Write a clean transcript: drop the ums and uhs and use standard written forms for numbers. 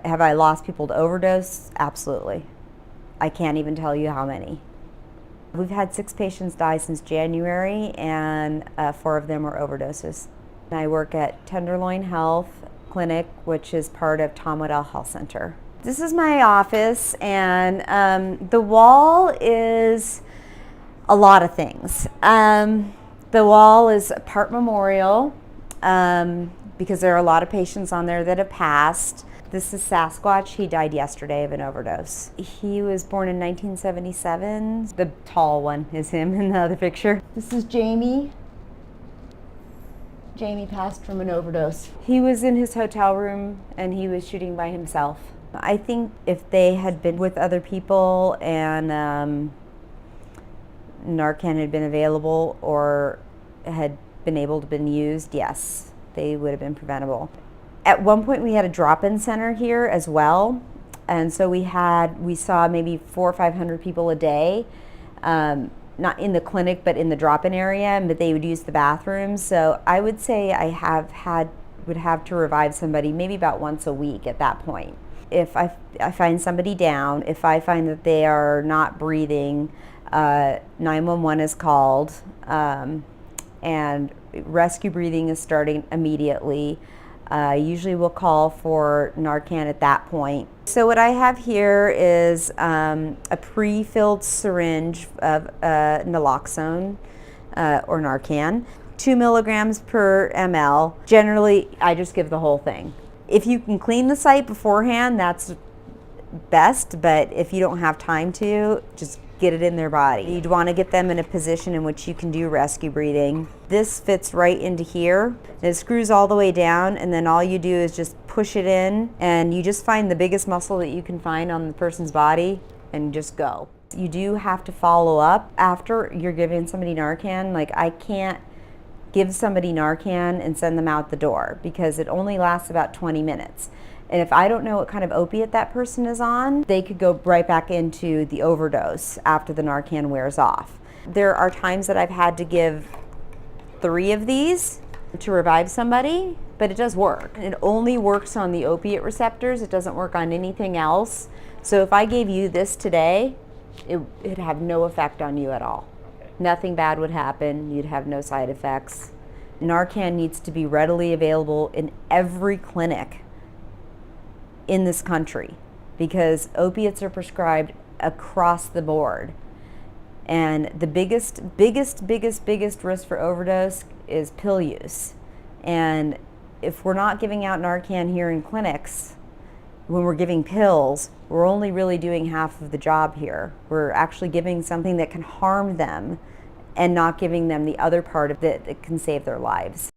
Have I lost people to overdose? Absolutely. I can't even tell you how many. We've had 6 patients die since January, and 4 of them were overdoses. I work at Tenderloin Health Clinic, which is part of Tom Waddell Health Center. This is my office, and the wall is a lot of things. The wall is a part memorial because there are a lot of patients on there that have passed. This is Sasquatch. He died yesterday of an overdose. He was born in 1977. The tall one is him in the other picture. This is Jamie. Jamie passed from an overdose. He was in his hotel room and he was shooting by himself. I think if they had been with other people and Narcan had been available or had been able to been used, yes, they would have been preventable. At one point we had a drop-in center here as well, and so we saw maybe 400 or 500 people a day, not in the clinic but in the drop-in area, but they would use the bathrooms. So I would say I would have to revive somebody maybe about once a week at that point. If I find somebody down, if I find that they are not breathing, 911 is called, and rescue breathing is starting immediately. Usually we'll call for Narcan at that point. So what I have here is a pre-filled syringe of naloxone or Narcan, 2 milligrams per ml. Generally, I just give the whole thing. If you can clean the site beforehand, that's best, but if you don't have time to, just get it in their body. You'd want to get them in a position in which you can do rescue breathing. This fits right into here. It screws all the way down, and then all you do is just push it in, and you just find the biggest muscle that you can find on the person's body and just go. You do have to follow up after you're giving somebody Narcan. Like, I can't give somebody Narcan and send them out the door because it only lasts about 20 minutes. And if I don't know what kind of opiate that person is on, they could go right back into the overdose after the Narcan wears off. There are times that I've had to give 3 of these to revive somebody, but it does work. It only works on the opiate receptors. It doesn't work on anything else. So if I gave you this today, it'd have no effect on you at all. Okay. Nothing bad would happen. You'd have no side effects. Narcan needs to be readily available in every clinic in this country because opiates are prescribed across the board. And the biggest risk for overdose is pill use. And if we're not giving out Narcan here in clinics, when we're giving pills, we're only really doing half of the job here. We're actually giving something that can harm them and not giving them the other part of it that can save their lives.